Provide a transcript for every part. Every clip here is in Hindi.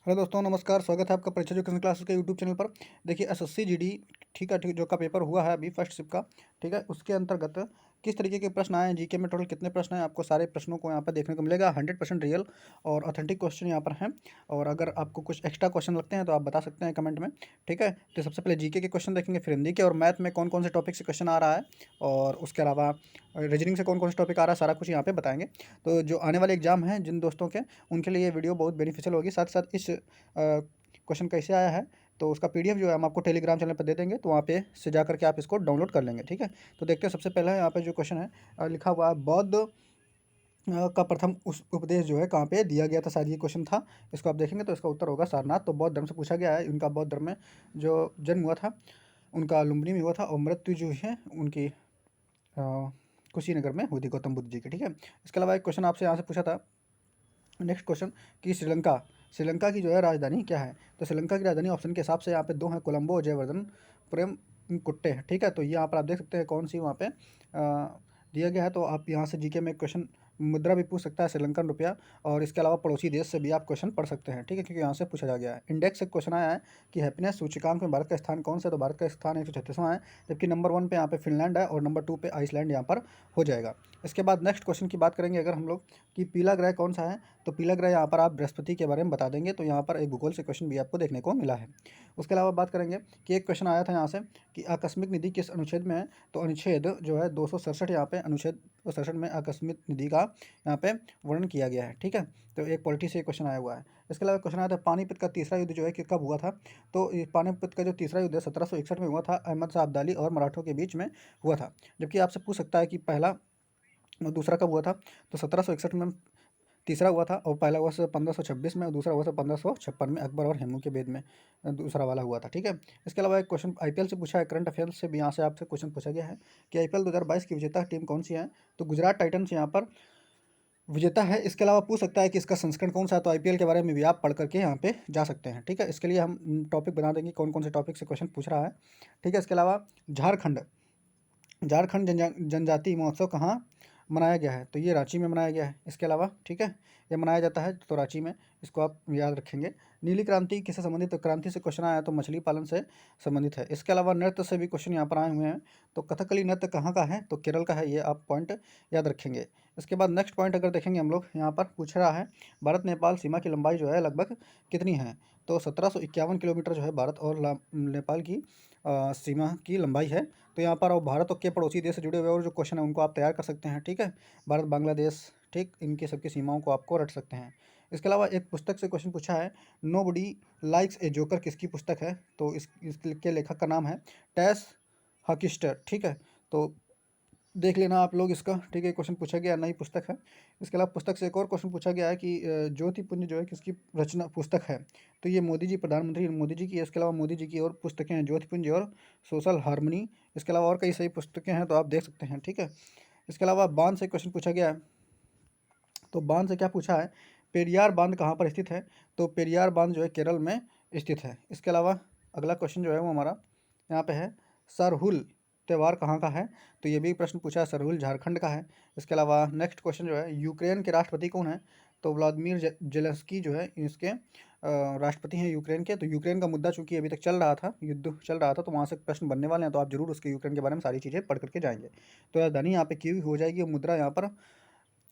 हेलो दोस्तों, नमस्कार। स्वागत है आपका परीक्षा एजुकेशन क्लासेस के यूट्यूब चैनल पर। देखिए एसएससी जीडी, ठीक है, ठीक जो का पेपर हुआ है अभी फर्स्ट शिफ्ट का, ठीक है, उसके अंतर्गत किस तरीके के प्रश्न आए हैं, जीके में टोटल कितने प्रश्न हैं, आपको सारे प्रश्नों को यहाँ पर देखने को मिलेगा। 100% रियल और ऑथेंटिक क्वेश्चन यहाँ पर हैं। और अगर आपको कुछ एक्स्ट्रा क्वेश्चन लगते हैं तो आप बता सकते हैं कमेंट में, ठीक है। तो सबसे पहले जीके के क्वेश्चन देखेंगे, फिर हिंदी के और मैथ में कौन कौन से टॉपिक से क्वेश्चन आ रहा है, और उसके अलावा रीजनिंग से कौन कौन से टॉपिक आ रहा है, सारा कुछ यहाँ पे बताएंगे। तो जो आने वाले एग्जाम हैं जिन दोस्तों के, उनके लिए ये वीडियो बहुत बेनिफिशियल होगी। साथ साथ इस क्वेश्चन कैसे आया है तो उसका पीडीएफ जो है हम आपको टेलीग्राम चैनल पर दे देंगे, तो वहाँ पे से जा करके आप इसको डाउनलोड कर लेंगे, ठीक है। तो देखते हैं, सबसे पहले यहाँ पे जो क्वेश्चन है लिखा हुआ है, बौद्ध का प्रथम उस उपदेश जो है कहाँ पे दिया गया था, शायद ये क्वेश्चन था। इसको आप देखेंगे तो इसका उत्तर होगा सारनाथ। तो बौद्ध धर्म से पूछा गया है, इनका बौद्ध धर्म में जो जन्म हुआ था उनका लुम्बिनी में हुआ था, और मृत्यु जो है उनकी कुशीनगर में हुई थी, गौतम बुद्ध जी की, ठीक है। इसके अलावा एक क्वेश्चन आपसे यहाँ से पूछा था, नेक्स्ट क्वेश्चन, कि श्रीलंका श्रीलंका की जो है राजधानी क्या है। तो श्रीलंका की राजधानी ऑप्शन के हिसाब से यहाँ पे दो हैं, कोलंबो, जयवर्धन, प्रेम कुट्टे, ठीक है। तो ये यहाँ पर आप देख सकते हैं कौन सी वहाँ पे दिया गया है। तो आप यहाँ से जीके में क्वेश्चन मुद्रा भी पूछ सकता है, श्रीलंकन रुपया, और इसके अलावा पड़ोसी देश से भी आप क्वेश्चन पढ़ सकते हैं, ठीक है, क्योंकि यहाँ से पूछा जा गया है। इंडेक्स से क्वेश्चन आया है कि हैप्पीनेस सूचकांक में भारत का स्थान कौन सा है, तो भारत का स्थान 136वां है, जबकि नंबर 1 पे यहाँ पे फिनलैंड है और नंबर 2 पे आइसलैंड यहाँ पर हो जाएगा। इसके बाद नेक्स्ट क्वेश्चन की बात करेंगे अगर हम लोग, कि पीला ग्रह कौन सा है, तो पीला ग्रह यहाँ पर आप बृहस्पति के बारे में बता देंगे। तो यहाँ पर एक भूगोल से क्वेश्चन भी आपको देखने को मिला है। उसके अलावा बात करेंगे कि एक क्वेश्चन आया था यहाँ से कि आकस्मिक निधि किस अनुच्छेद में है, तो अनुच्छेद जो है 267, यहाँ पे अनुच्छेद 267 में आकस्मिक निधि का यहाँ पे वर्णन किया गया है, ठीक है। तो एक पॉलिटी से क्वेश्चन आया हुआ है। इसके अलावा क्वेश्चन आया था, पानीपत का तीसरा युद्ध जो है कि कब हुआ था। तो ये पानीपत का जो तीसरा युद्ध है 1761 में हुआ था, अहमद शाह अब्दाली और मराठों के बीच में हुआ था। जबकि आपसे पूछ सकता है कि पहला और दूसरा कब हुआ था, तो 1761 में तीसरा हुआ था, और पहला हुआ था 1526 में, और दूसरा हुआ था 1556 में, अकबर और हेमू के बेद में दूसरा वाला हुआ था, ठीक है। इसके अलावा एक क्वेश्चन आईपीएल से पूछा है, करंट अफेयर से भी यहाँ से आपसे क्वेश्चन पूछा गया है कि आईपीएल 2022 की विजेता टीम कौन सी है। तो गुजरात टाइटंस यहाँ पर विजेता है। इसके अलावा पूछ सकता है कि इसका संस्करण कौन सा है, तो आईपीएल के बारे में भी आप पढ़ करके यहाँ पे जा सकते हैं, ठीक है। इसके लिए हम टॉपिक बना देंगे कौन कौन से टॉपिक से क्वेश्चन पूछ रहा है, ठीक है। इसके अलावा झारखंड झारखंड जनजाति महोत्सव कहाँ मनाया गया है, तो ये रांची में मनाया गया है। इसके अलावा, ठीक है, ये मनाया जाता है तो रांची में, इसको आप याद रखेंगे। नीली क्रांति किससे संबंधित, तो क्रांति से क्वेश्चन आया तो मछली पालन से संबंधित है। इसके अलावा नृत्य से भी क्वेश्चन यहाँ पर आए हुए हैं, तो कथकली नृत्य कहाँ का है, तो केरल का है, ये आप पॉइंट याद रखेंगे। इसके बाद नेक्स्ट पॉइंट अगर देखेंगे हम लोग, यहाँ पर पूछ रहा है भारत नेपाल सीमा की लंबाई जो है लगभग कितनी है, तो 1751 किलोमीटर जो है भारत और नेपाल की सीमा की लंबाई है। तो यहाँ पर और भारत के पड़ोसी देश से जुड़े हुए और जो क्वेश्चन है उनको आप तैयार कर सकते हैं, ठीक है। भारत, बांग्लादेश, ठीक, इनकी सबकी सीमाओं को आपको रट सकते हैं। इसके अलावा एक पुस्तक से क्वेश्चन पूछा है, नोबडी लाइक्स ए जोकर किसकी पुस्तक है, तो इसके लेखक का नाम है टैस हकिस्टर, ठीक है। तो देख लेना आप लोग इसका, ठीक है, क्वेश्चन पूछा गया, नई पुस्तक है। इसके अलावा पुस्तक से एक और क्वेश्चन पूछा गया है कि ज्योतिपुंज जो है किसकी रचना पुस्तक है, तो ये मोदी जी, प्रधानमंत्री मोदी जी की है। इसके अलावा मोदी जी की और पुस्तकें हैं, ज्योतिपुंज और सोशल हार्मनी। इसके अलावा और कई सारी पुस्तकें हैं, तो आप देख सकते हैं, ठीक है। इसके अलावा बांध से क्वेश्चन पूछा गया है, तो बांध से क्या पूछा है, पेरियार बांध कहाँ पर स्थित है, तो पेरियार बांध जो है केरल में स्थित है। इसके अलावा अगला क्वेश्चन जो है वो हमारा यहाँ पे है, सरहुल त्यौहार कहाँ का है, तो ये भी प्रश्न पूछा है, सरहुल झारखंड का है। इसके अलावा नेक्स्ट क्वेश्चन जो है, यूक्रेन के राष्ट्रपति कौन है, तो व्लादिमीर जेलेंस्की जो है इसके राष्ट्रपति हैं यूक्रेन के। तो यूक्रेन का मुद्दा चूंकि अभी तक चल रहा था, युद्ध चल रहा था, तो वहाँ से प्रश्न बनने वाले हैं, तो आप जरूर उसके यूक्रेन के बारे में सारी चीज़ें पढ़ करके जाएंगे। तो राजधानी यहाँ पे की हो जाएगी, और मुद्रा यहाँ पर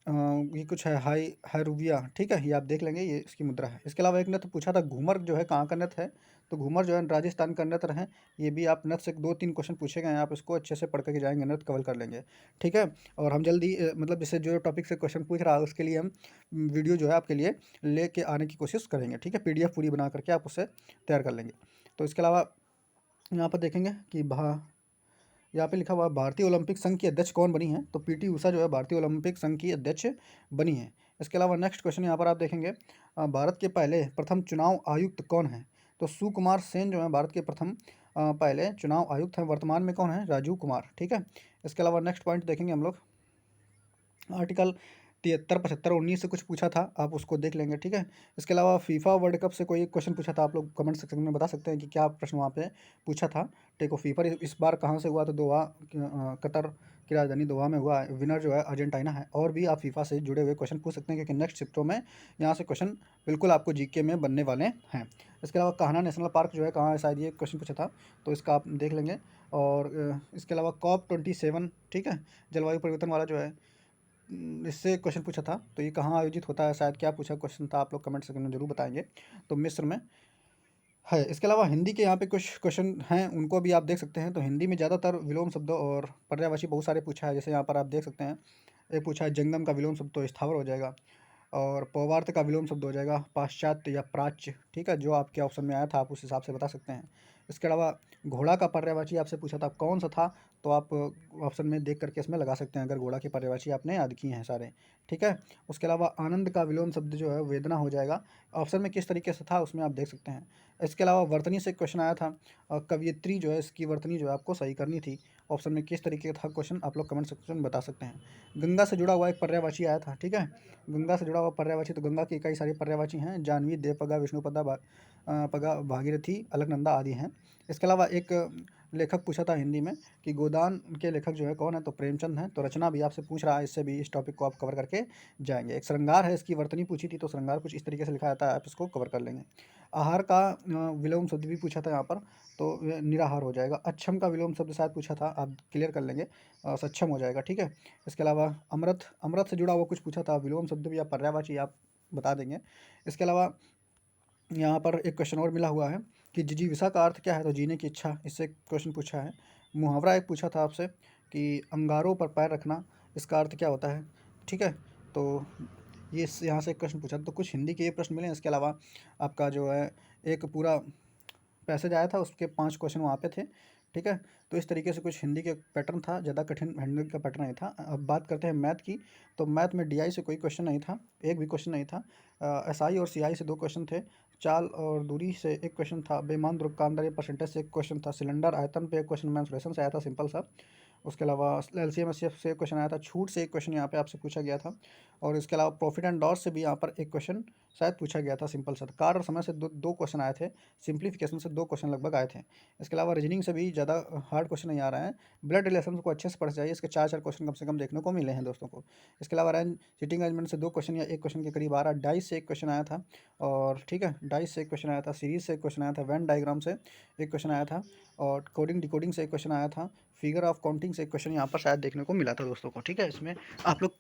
ये कुछ है, हायरुविया, ठीक है, ये आप देख लेंगे, ये इसकी मुद्रा है। इसके अलावा एक नृत्य पूछा था, घूमर जो है कहाँ का नृत्य है, तो घूमर जो है राजस्थान का नृत्य है। ये भी आप नृत्य से 2-3 क्वेश्चन पूछे गए हैं, आप इसको अच्छे से पढ़ करके जाएंगे, नृत्य कवर कर लेंगे, ठीक है। और हम जल्दी मतलब जैसे जो टॉपिक से क्वेश्चन पूछ रहा है उसके लिए हम वीडियो जो है आपके लिए लेके आने की कोशिश करेंगे, ठीक है। पीडीएफ पूरी बना करके आप उससे तैयार कर लेंगे। तो इसके अलावा यहाँ पर देखेंगे कि यहाँ पे लिखा हुआ है, भारतीय ओलंपिक संघ की अध्यक्ष कौन बनी है, तो पीटी उषा जो है भारतीय ओलंपिक संघ की अध्यक्ष बनी है। इसके अलावा नेक्स्ट क्वेश्चन यहाँ पर आप देखेंगे, भारत के पहले प्रथम चुनाव आयुक्त कौन है, तो सुकुमार सेन जो है भारत के प्रथम पहले चुनाव आयुक्त हैं। वर्तमान में कौन है, राजीव कुमार, ठीक है। इसके अलावा नेक्स्ट पॉइंट देखेंगे हम लोग, आर्टिकल 73, 75, 19 से कुछ पूछा था, आप उसको देख लेंगे, ठीक है। इसके अलावा फीफा वर्ल्ड कप से कोई एक क्वेश्चन पूछा था, आप लोग कमेंट सेक्शन में बता सकते हैं कि क्या प्रश्न वहाँ पे पूछा था। ठीक है, फीफा इस बार कहाँ से हुआ, तो दोहा, कतर की राजधानी दोहा में हुआ है। विनर जो है अर्जेंटीना है। और भी आप फीफा से जुड़े हुए क्वेश्चन पूछ सकते हैं, क्योंकि नेक्स्ट शिफ्टों में यहाँ से क्वेश्चन बिल्कुल आपको जीके में बनने वाले हैं। इसके अलावा कान्हा नेशनल पार्क जो है कहाँ है, शायद ये क्वेश्चन पूछा था, तो इसका आप देख लेंगे। और इसके अलावा COP27, ठीक है, जलवायु परिवर्तन वाला जो है, इससे क्वेश्चन पूछा था, तो ये कहाँ आयोजित होता है, शायद क्या पूछा क्वेश्चन था, आप लोग कमेंट सेक्शन में जरूर बताएंगे। तो मिस्र में है। इसके अलावा हिंदी के यहाँ पे कुछ क्वेश्चन हैं, उनको भी आप देख सकते हैं। तो हिंदी में ज़्यादातर विलोम शब्द और पर्यायवाची बहुत सारे पूछा है, जैसे यहाँ पर आप देख सकते हैं। एक पूछा है जंगम का विलोम शब्द तो स्थावर हो जाएगा, और पौवार्थ का विलोम शब्द हो जाएगा पाश्चात्य या प्राच्य, ठीक है, जो आपके ऑप्शन में आया था आप उस हिसाब से बता सकते हैं। इसके अलावा घोड़ा का पर्यायवाची आपसे पूछा था, कौन सा था, तो आप ऑप्शन में देख करके इसमें लगा सकते हैं, अगर घोड़ा के पर्यायवाची आपने याद किए हैं सारे, ठीक है। उसके अलावा आनंद का विलोम शब्द जो है वेदना हो जाएगा, ऑप्शन में किस तरीके से था उसमें आप देख सकते हैं। इसके अलावा वर्तनी से क्वेश्चन आया था, कवियत्री जो है इसकी वर्तनी जो है आपको सही करनी थी, ऑप्शन में किस तरीके का था क्वेश्चन, आप लोग कमेंट सेक्शन में बता सकते हैं। गंगा से जुड़ा हुआ एक पर्यायवाची आया था, ठीक है, गंगा से जुड़ा हुआ पर्यायवाची, तो गंगा की कई सारी पर्यायवाची हैं, जाह्नवी, देवपगा, विष्णुपदा, पगा, भागीरथी, अलकनंदा आदि हैं। इसके अलावा एक लेखक पूछा था हिंदी में कि गोदान के लेखक जो है कौन है, तो प्रेमचंद हैं। तो रचना भी आपसे पूछ रहा है, इससे भी इस टॉपिक को आप कवर करके जाएंगे। एक श्रृंगार है, इसकी वर्तनी पूछी थी, तो श्रृंगार कुछ इस तरीके से लिखा जाता है, आप इसको कवर कर लेंगे। आहार का विलोम शब्द भी पूछा था यहाँ पर, तो ये निराहार हो जाएगा। अक्षम का विलोम शब्द शायद पूछा था, आप क्लियर कर लेंगे, सक्षम हो जाएगा, ठीक है। इसके अलावा अमृत, अमृत से जुड़ा हुआ कुछ पूछा था, विलोम शब्द भी या पर्यायवाची आप बता देंगे। इसके अलावा यहाँ पर एक क्वेश्चन और मिला हुआ है कि जिजीविषा का अर्थ क्या है, तो जीने की इच्छा, इससे क्वेश्चन पूछा है। मुहावरा एक पूछा था आपसे कि अंगारों पर पैर रखना, इसका अर्थ क्या होता है, ठीक है। तो ये यहाँ से एक क्वेश्चन पूछा, तो कुछ हिंदी के ये प्रश्न मिले हैं। इसके अलावा आपका जो है एक पूरा पैसेज आया था, उसके 5 क्वेश्चन वहाँ पे थे, ठीक है। तो इस तरीके से कुछ हिंदी के पैटर्न था, ज़्यादा कठिन हिंदी का पैटर्न नहीं था। अब बात करते हैं मैथ की, तो मैथ में डीआई से कोई क्वेश्चन नहीं था, एक भी क्वेश्चन नहीं था। एसआई और सीआई से 2 क्वेश्चन थे, चाल और दूरी से एक क्वेश्चन था, बेमान ध्रुव का अंदर ये परसेंटेज से एक क्वेश्चन था, सिलेंडर आयतन पे एक क्वेश्चन मेंसुरेशन से आया था, सिंपल सा। उसके अलावा एलसीएम एचसीएफ से एक क्वेश्चन आया था, छूट से एक क्वेश्चन यहाँ पे आपसे पूछा गया था। और इसके अलावा प्रॉफिट एंड लॉस से भी यहाँ पर एक क्वेश्चन शायद पूछा गया था, सिंपल सा। कार और समय से दो क्वेश्चन आए थे, सिंप्लीफिकेशन से 2 क्वेश्चन लगभग आए थे। इसके अलावा रीजनिंग से भी ज़्यादा हार्ड क्वेश्चन नहीं आ रहा है। ब्लड रिलेशन को अच्छे से पढ़ जाइए, इसके 4 क्वेश्चन कम से कम देखने को मिले हैं दोस्तों को। इसके अलावा रैंज सिटिंग अरेंजमेंट से 2 क्वेश्चन या 1 क्वेश्चन के करीब आ रहा है। डाइस से एक क्वेश्चन आया था, और ठीक है, डाइस से एक क्वेश्चन आया था, सीरीज से एक क्वेश्चन आया था, वेन डायग्राम से एक क्वेश्चन आया था, और कोडिंग डिकोडिंग से एक क्वेश्चन आया था, फिगर ऑफ काउंटिंग से एक क्वेश्चन यहाँ पर शायद देखने को मिला था दोस्तों को, ठीक है। इसमें आप लोग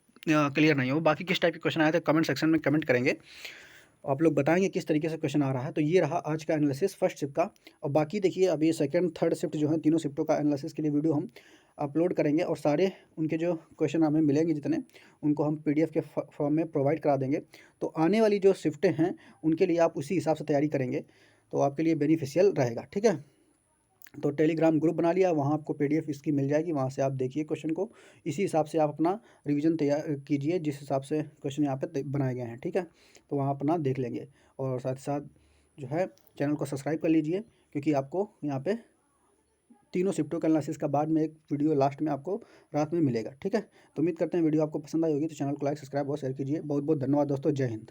क्लियर नहीं हो, बाकी किस टाइप के क्वेश्चन आए थे कमेंट सेक्शन में कमेंट करेंगे, आप लोग बताएंगे किस तरीके से क्वेश्चन आ रहा है। तो ये रहा आज का एनालिसिस फर्स्ट शिफ्ट का। और बाकी देखिए अभी सेकंड थर्ड शिफ्ट जो है, तीनों शिफ्टों का एनालिसिस के लिए वीडियो हम अपलोड करेंगे, और सारे उनके जो क्वेश्चन हमें मिलेंगे जितने, उनको हम पीडीएफ के फॉर्म में प्रोवाइड करा देंगे। तो आने वाली जो शिफ्टें हैं उनके लिए आप उसी हिसाब से तैयारी करेंगे, तो आपके लिए बेनिफिशियल रहेगा, ठीक है। तो टेलीग्राम ग्रुप बना लिया, वहाँ आपको पीडीएफ इसकी मिल जाएगी, वहाँ से आप देखिए क्वेश्चन को, इसी हिसाब से आप अपना रिवीजन तैयार कीजिए, जिस हिसाब से क्वेश्चन यहाँ पे बनाए गए हैं, ठीक है। तो वहाँ अपना देख लेंगे, और साथ ही साथ जो है चैनल को सब्सक्राइब कर लीजिए, क्योंकि आपको यहाँ पे तीनों शिफ्टों का एनालिसिस का बाद में एक वीडियो लास्ट में आपको रात में मिलेगा, ठीक है। तो उम्मीद करते हैं वीडियो आपको पसंद आई होगी, तो चैनल को लाइक, सब्सक्राइब और शेयर कीजिए। बहुत बहुत धन्यवाद दोस्तों, जय हिंद।